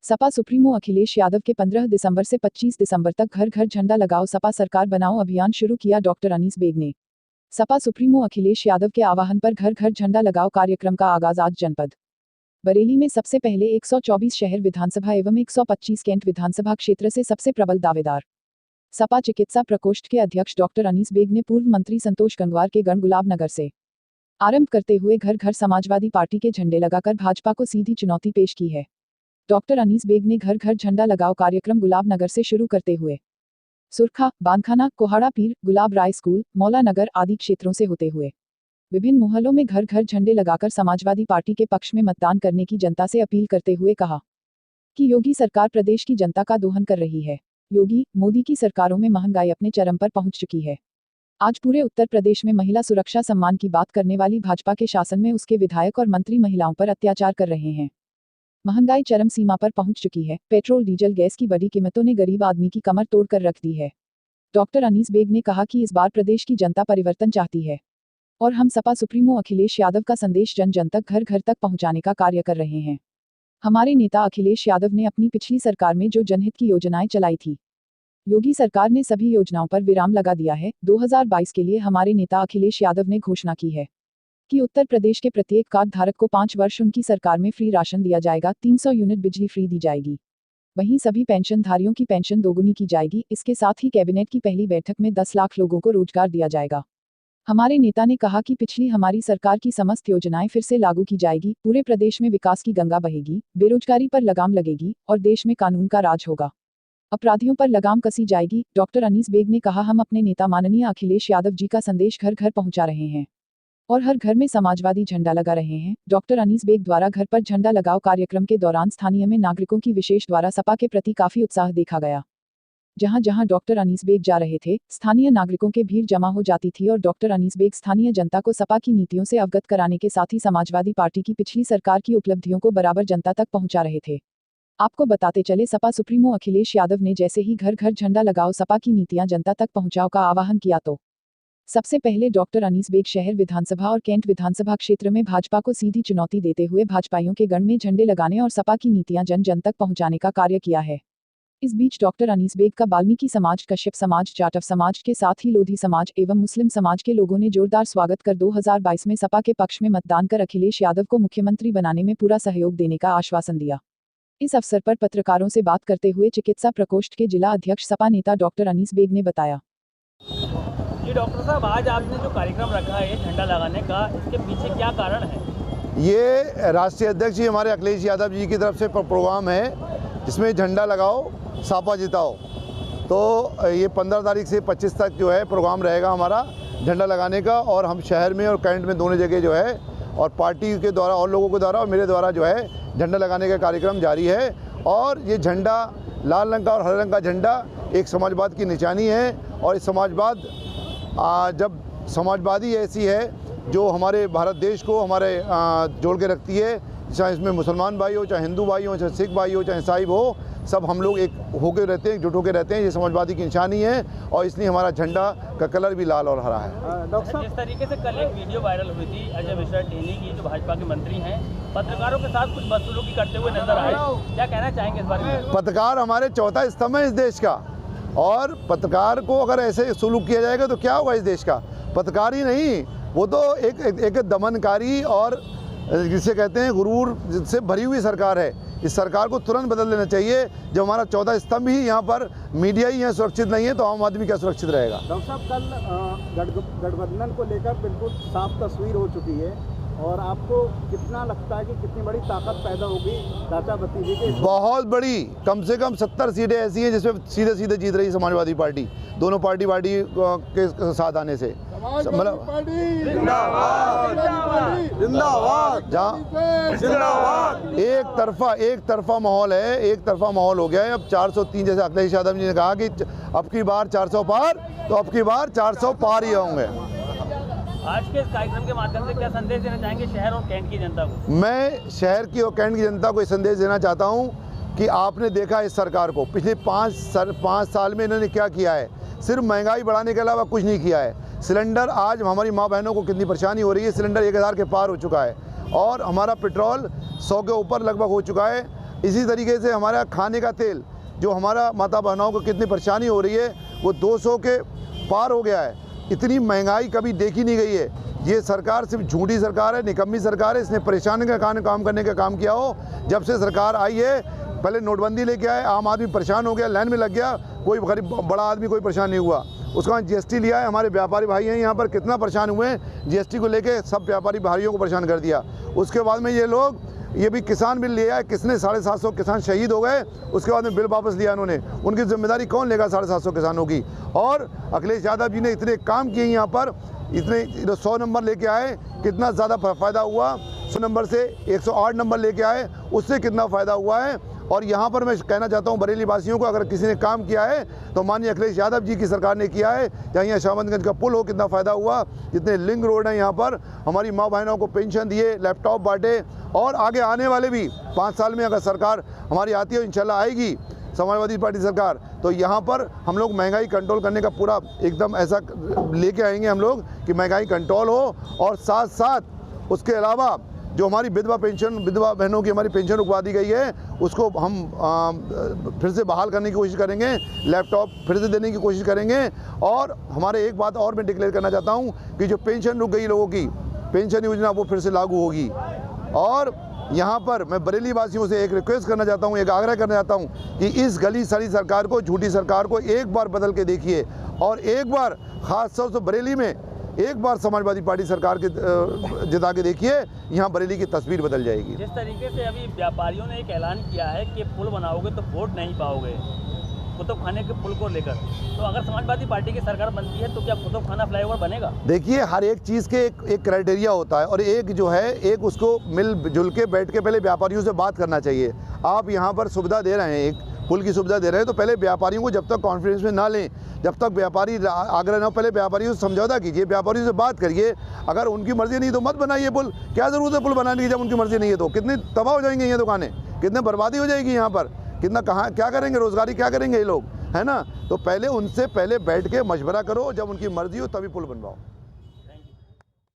Sapa supremo Akhilesh Yadav के 15 दिसंबर से 25 दिसंबर तक घर घर झंडा लगाओ सपा सरकार बनाओ अभियान शुरू किया डॉक्टर अनीस बेग ने। सपा सुप्रीमो अखिलेश यादव के आह्वान पर घर घर झंडा लगाओ कार्यक्रम का आगाज आज जनपद बरेली में सबसे पहले 124 शहर विधानसभा एवं 125 कैंट विधानसभा क्षेत्र से सबसे प्रबल दावेदार सपा चिकित्सा प्रकोष्ठ के अध्यक्ष डॉक्टर अनीस बेग ने पूर्व मंत्री संतोष गंगवार के गण गुलाबनगर से आरंभ करते हुए घर घर समाजवादी पार्टी के झंडे लगाकर भाजपा को सीधी चुनौती पेश की है। डॉक्टर अनीस बेग ने घर घर झंडा लगाओ कार्यक्रम गुलाबनगर से शुरू करते हुए सुरखा, बांधखाना, कोहाड़ा पीर, गुलाब राय स्कूल, मौला नगर आदि क्षेत्रों से होते हुए विभिन्न मोहल्लों में घर घर झंडे लगाकर समाजवादी पार्टी के पक्ष में मतदान करने की जनता से अपील करते हुए कहा कि योगी सरकार प्रदेश की जनता का दोहन कर रही है। योगी मोदी की सरकारों में महंगाई अपने चरम पर पहुंच चुकी है। आज पूरे उत्तर प्रदेश में महिला सुरक्षा सम्मान की बात करने वाली भाजपा के शासन में उसके विधायक और मंत्री महिलाओं पर अत्याचार कर रहे हैं। महंगाई चरम सीमा पर पहुंच चुकी है। पेट्रोल डीजल गैस की बढ़ी कीमतों ने गरीब आदमी की कमर तोड़कर रख दी है। डॉक्टर अनीस बेग ने कहा कि इस बार प्रदेश की जनता परिवर्तन चाहती है और हम सपा सुप्रीमो अखिलेश यादव का संदेश जन जन तक घर घर तक पहुंचाने का कार्य कर रहे हैं। हमारे नेता अखिलेश यादव ने अपनी पिछली सरकार में जो जनहित की योजनाएं चलाई थी, योगी सरकार ने सभी योजनाओं पर विराम लगा दिया है। 2022 के लिए हमारे नेता अखिलेश यादव ने घोषणा की है कि उत्तर प्रदेश के प्रत्येक कार्ड धारक को 5 वर्ष उनकी सरकार में फ्री राशन दिया जाएगा, 300 यूनिट बिजली फ्री दी जाएगी। वहीं सभी पेंशनधारियों की पेंशन दोगुनी की जाएगी। इसके साथ ही कैबिनेट की पहली बैठक में 10 लाख लोगों को रोजगार दिया जाएगा। हमारे नेता ने कहा कि पिछली हमारी सरकार की समस्त योजनाएं फिर से लागू की जाएगी। पूरे प्रदेश में विकास की गंगा बहेगी, बेरोजगारी पर लगाम लगेगी और देश में कानून का राज होगा। अपराधियों पर लगाम कसी जाएगी। डॉक्टर अनीस बेग ने कहा, हम अपने नेता माननीय अखिलेश यादव जी का संदेश घर घर पहुंचा रहे हैं और हर घर में समाजवादी झंडा लगा रहे हैं। डॉक्टर अनीस बेग द्वारा घर पर झंडा लगाओ कार्यक्रम के दौरान स्थानीय में नागरिकों की विशेष द्वारा सपा के प्रति काफी उत्साह देखा गया। जहां जहां डॉक्टर अनीस बेग जा रहे थे, स्थानीय नागरिकों के भीड़ जमा हो जाती थी और डॉक्टर अनीस बेग स्थानीय जनता को सपा की नीतियों से अवगत कराने के साथ ही समाजवादी पार्टी की पिछली सरकार की उपलब्धियों को बराबर जनता तक पहुंचा रहे थे। आपको बताते चले, सपा सुप्रीमो अखिलेश यादव ने जैसे ही घर घर झंडा लगाओ सपा की नीतियां जनता तक पहुंचाओ का आह्वान किया तो सबसे पहले डॉक्टर अनीस बेग शहर विधानसभा और कैंट विधानसभा क्षेत्र में भाजपा को सीधी चुनौती देते हुए भाजपाइयों के गण में झंडे लगाने और सपा की नीतियां जन जन तक पहुंचाने का कार्य किया है। इस बीच डॉक्टर अनीस बेग का वाल्मीकि समाज, कश्यप समाज, जाटव समाज के साथ ही लोधी समाज एवं मुस्लिम समाज के लोगों ने जोरदार स्वागत कर 2022 में सपा के पक्ष में मतदान कर अखिलेश यादव को मुख्यमंत्री बनाने में पूरा सहयोग देने का आश्वासन दिया। इस अवसर पर पत्रकारों से बात करते हुए चिकित्सा प्रकोष्ठ के जिला अध्यक्ष सपा नेता डॉक्टर अनीस बेग ने बताया। जी डॉक्टर साहब, आज आपने जो कार्यक्रम रखा है झंडा लगाने का, इसके पीछे क्या कारण है? ये राष्ट्रीय अध्यक्ष जी हमारे अखिलेश यादव जी की तरफ से प्रोग्राम है जिसमें झंडा लगाओ सपा जिताओ। तो ये 15 तारीख से 25 तक जो है प्रोग्राम रहेगा हमारा झंडा लगाने का, और हम शहर में और कैंट में दोनों जगह जो है और पार्टी के द्वारा और लोगों के द्वारा और मेरे द्वारा जो है झंडा लगाने का कार्यक्रम जारी है। और ये झंडा लाल रंग का और हरे रंग का झंडा एक समाजवाद की निशानी है और इस समाजवाद जब समाजवादी ऐसी है जो हमारे भारत देश को हमारे जोड़ के रखती है, चाहे इसमें मुसलमान भाई हो, चाहे हिंदू भाई हो, चाहे सिख भाई हो, चाहे ईसाई हो, सब हम लोग एक होकर रहते हैं, एकजुट होकर रहते हैं। ये समाजवादी की निशानी है और इसलिए हमारा झंडा का कलर भी लाल और हरा है। डॉक्टर साहब, जिस तरीके से कल एक वीडियो वायरल हुई थी अजय मिश्रा टेहनी की, जो भाजपा के मंत्री हैं, पत्रकारों के साथ कुछ बदसलूकी करते हुए नजर आए, क्या कहना चाहेंगे इस बारे में? पत्रकार हमारे चौथा स्तंभ है इस देश का, और पत्रकार को अगर ऐसे सुलूक किया जाएगा तो क्या होगा इस देश का? पत्रकार ही नहीं, वो तो एक दमनकारी और जिसे कहते हैं गुरूर से भरी हुई सरकार है। इस सरकार को तुरंत बदल देना चाहिए। जब हमारा चौथा स्तंभ ही यहाँ पर मीडिया ही यहाँ सुरक्षित नहीं है तो आम आदमी क्या सुरक्षित रहेगा? डॉक्टर साहब, कल गठबंधन को लेकर बिल्कुल साफ तस्वीर हो चुकी है और आपको कितना लगता है कि कितनी बड़ी ताकत पैदा होगी चाचा भतीजे के? बहुत बड़ी, कम से कम 70 सीटें ऐसी हैं जिसमें सीधे सीधे जीत रही समाजवादी पार्टी, दोनों पार्टी के साथ आने से। मतलब जहाँ एक तरफा माहौल है, एक तरफा माहौल हो गया है। अब 403 जैसे अखिलेश यादव जी ने कहा कि अब की बार 400 पार, तो अब की बार 400 पार ही होंगे। आज के इस कार्यक्रम के माध्यम से क्या संदेश देना चाहेंगे शहर और कैंट की जनता को? मैं शहर की और कैंट की जनता को ये संदेश देना चाहता हूँ कि आपने देखा इस सरकार को पिछले 5 साल में इन्होंने क्या किया है। सिर्फ महंगाई बढ़ाने के अलावा कुछ नहीं किया है। सिलेंडर आज हमारी माँ बहनों को कितनी परेशानी हो रही है, सिलेंडर 1000 के पार हो चुका है और हमारा पेट्रोल 100 के ऊपर लगभग हो चुका है। इसी तरीके से हमारा खाने का तेल जो हमारा माता बहनों को कितनी परेशानी हो रही है वो 200 के पार हो गया है। इतनी महंगाई कभी देखी नहीं गई है। ये सरकार सिर्फ झूठी सरकार है, निकम्मी सरकार है। इसने परेशानी का काम करने का काम किया हो। जब से सरकार आई है, पहले नोटबंदी लेके आए, आम आदमी परेशान हो गया, लाइन में लग गया, कोई गरीब बड़ा आदमी कोई परेशान नहीं हुआ। उसके बाद जीएसटी लिया है, हमारे व्यापारी भाई हैं यहाँ पर कितना परेशान हुए हैं, जीएसटी को लेके सब व्यापारी भाइयों को परेशान कर दिया। उसके बाद में ये लोग ये भी किसान बिल लिया है, किसने 750 किसान शहीद हो गए, उसके बाद में बिल वापस लिया इन्होंने। उनकी जिम्मेदारी कौन लेगा 750 किसानों की। और अखिलेश यादव जी ने इतने काम किए यहाँ पर, इतने 100 नंबर लेके आए, कितना ज़्यादा फ़ायदा हुआ। 100 नंबर से 108 नंबर लेके आए, उससे कितना फ़ायदा हुआ है। और यहाँ पर मैं कहना चाहता हूँ बरेली वासियों को, अगर किसी ने काम किया है तो माननीय अखिलेश यादव जी की सरकार ने किया है। चाहे यहाँ शाहबंदगंज का पुल हो, कितना फ़ायदा हुआ, जितने लिंक रोड हैं यहाँ पर, हमारी माँ बहनों को पेंशन दिए, लैपटॉप बांटे। और आगे आने वाले भी 5 साल में अगर सरकार हमारी आती है, इंशाल्लाह आएगी समाजवादी पार्टी सरकार, तो यहाँ पर हम लोग महंगाई कंट्रोल करने का पूरा एकदम ऐसा लेके आएंगे हम लोग कि महंगाई कंट्रोल हो। और साथ साथ उसके अलावा जो हमारी विधवा पेंशन, विधवा बहनों की हमारी पेंशन रुकवा दी गई है, उसको हम फिर से बहाल करने की कोशिश करेंगे, लैपटॉप फिर से देने की कोशिश करेंगे। और हमारे एक बात और मैं डिक्लेयर करना चाहता हूँ कि जो पेंशन रुक गई लोगों की पेंशन योजना, वो फिर से लागू होगी। और यहाँ पर मैं बरेली वासियों से एक रिक्वेस्ट करना चाहता हूँ, एक आग्रह करना चाहता हूँ कि इस गली सड़ी सरकार को, झूठी सरकार को एक बार बदल के देखिए। और एक बार खास तौर से बरेली में एक बार समाजवादी पार्टी सरकार के जिता के देखिए, यहाँ बरेली की तस्वीर बदल जाएगी। जिस तरीके से अभी व्यापारियों ने एक ऐलान किया है कि पुल बनाओगे तो वोट नहीं पाओगे कुतुब खाने के पुल को लेकर, तो अगर समाजवादी पार्टी की सरकार बनती है तो क्या कुतुब खाना फ्लाईओवर बनेगा? देखिए, हर एक चीज़ के एक क्राइटेरिया होता है और एक जो है, एक उसको मिलजुल के बैठ के पहले व्यापारियों से बात करना चाहिए। आप यहाँ पर सुविधा दे रहे हैं, एक पुल की सुविधा दे रहे हैं, तो पहले व्यापारियों को जब तक कॉन्फ्रेंस में ना लें, जब तक व्यापारी आग्रह ना हो, पहले व्यापारियों से समझौता कीजिए, व्यापारियों से बात करिए। अगर उनकी मर्जी नहीं तो मत बनाइए पुल। क्या ज़रूरत है पुल बनाने की जब उनकी मर्जी नहीं है? तो कितनी तबाह हो जाएंगे ये दुकानें, कितने बर्बादी हो जाएगी यहाँ पर, कितना कहाँ क्या करेंगे, रोज़गारी क्या करेंगे ये लोग, है ना। तो पहले उनसे बैठ के मशवरा करो, जब उनकी मर्जी हो तभी पुल बनवाओ।